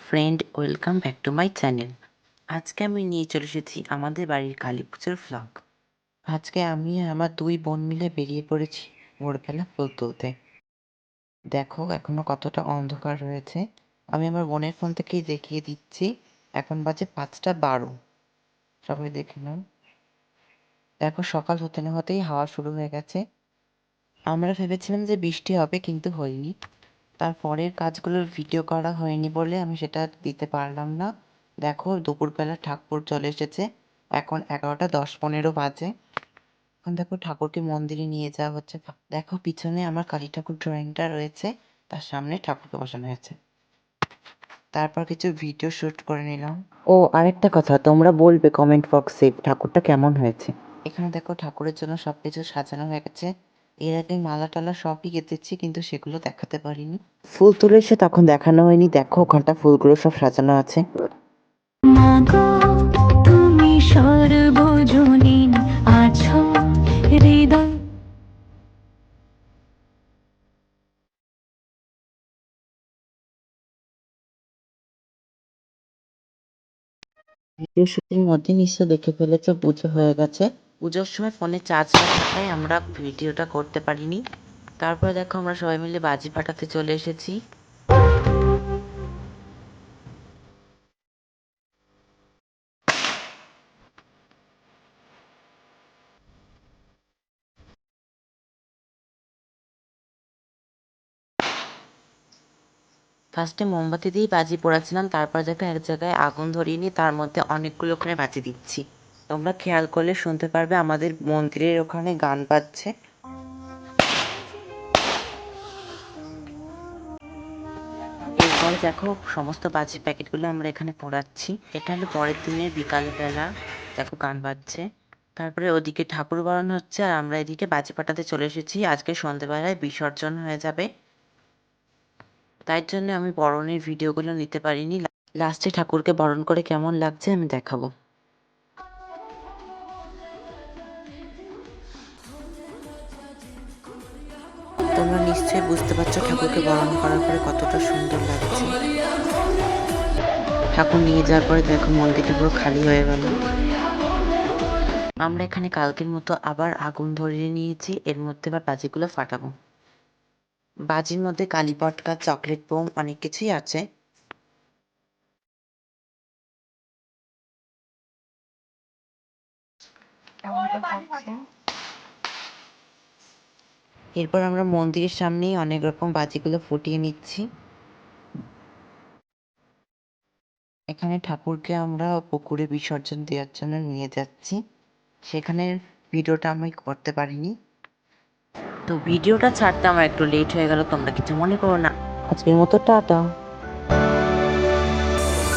Friend, welcome back to my channel. আজকে আমি নিয়ে চলে এসেছি আমাদের বাড়ির কালী পুজোর ভ্লগ। আজকে আমি আর আমার 2 বোন মিলে বেরিয়ে পড়েছি ভোরবেলা ফুল তুলতে। দেখো এখনো কতটা অন্ধকার রয়েছে। আমি আমার বোনের ফোন থেকেই দেখিয়ে দিচ্ছি। এখন বাজে 5টা 12। সবাই দেখে নাও। দেখো সকাল হতে না হতেই হাওয়া শুরু হয়ে গেছে। আমরা ভেবেছিলাম যে বৃষ্টি হবে, কিন্তু হয়নি। তারপরের কাজগুলোর ভিডিও করা হয়নি বলে আমি সেটা দিতে পারলাম না। দেখো দুপুরবেলা ঠাকুর চলে এসেছে। এখন 11টা 10-15 বাজে। এখন দেখো ঠাকুরকে মন্দিরে নিয়ে যাওয়া হচ্ছে। দেখো পিছনে আমার কালী ঠাকুর ড্রয়িংটা রয়েছে, তার সামনে ঠাকুরকে বসানো হয়েছে। তারপর কিছু ভিডিও শ্যুট করে নিলাম। ও আরেকটা কথা, তোমরা বলবে কমেন্ট বক্সে ঠাকুরটা কেমন হয়েছে। এখানে দেখো ঠাকুরের জন্য সবকিছু সাজানো হয়ে গেছে। এর আগে মালা টালা সবই গেঁথেছি, কিন্তু সেগুলো দেখাতে পারিনি। ফুল তুলে এসে তখন দেখানো হয়নি। দেখো ওখানটা ফুলগুলো সব সাজানো আছে। মাগো তুমি সর্বজনীন আছো হৃদয়। ভিডিও শুটিং মধ্যে নিশ্চয় দেখে ফেলেছো, পুজো হয়ে গেছে। পুজোর সময় ফোনে চার্জ না থাকায় আমরা ভিডিওটা করতে পারিনি। তারপরে দেখো আমরা সবাই মিলে বাজি ফাটাতে চলে এসেছি। ফার্স্টে মোমবাতি দিয়েই বাজি পোড়াচ্ছিলাম, তারপর দেখো এক জায়গায় আগুন ধরিয়ে নিয়ে তার মধ্যে অনেকগুলো ওখানে বাজি দিচ্ছি। তোমরা খেয়াল করলে শুনতে পারবে আমাদের মন্দিরের ওখানে গান বাজছে। এরপর দেখো সমস্ত বাজির প্যাকেটগুলো আমরা এখানে পোড়াচ্ছি। এটা হলো পরের দিনের বিকালবেলা। দেখো গান বাজছে। তারপরে ওদিকে ঠাকুর বরণ হচ্ছে, আর আমরা এদিকে বাজি ফাটাতে চলে এসেছি। আজকে সন্ধ্যেবেলায় বিসর্জন হয়ে যাবে, তাই জন্য আমি বরণের ভিডিওগুলো নিতে পারিনি। লাস্টে ঠাকুরকে বরণ করে কেমন লাগছে আমি দেখাবো। তোমরা নিশ্চয়ই বুঝতে পারছো ঠাকুরকে বরণ করার পরে কতটা সুন্দর লাগছে। ঠাকুর নিয়ে যাওয়ার পরে দেখো মন্দিরটা পুরো খালি হয়ে গেল। আমরা এখানে কালকের মতো আবার আগুন ধরিয়ে নিয়েছি। এর মধ্যে এবার বাজিগুলো ফাটাবো। বাজির মধ্যে কালী পটকা, চকলেট বোম, অনেক কিছুই আছে। এরপর আমরা মন্দিরের সামনেই অনেক রকম বাজিগুলো ফুটিয়ে নিচ্ছি। এখানে ঠাকুরকে আমরা পুকুরে বিসর্জন দেওয়ার জন্য নিয়ে যাচ্ছি। সেখানের ভিডিওটা আমি করতে পারিনি। তো ভিডিওটা ছাড়তে আমার একটু লেট হয়ে গেল, তোমরা কিছু মনে করো না। আজকের মতো টাটা।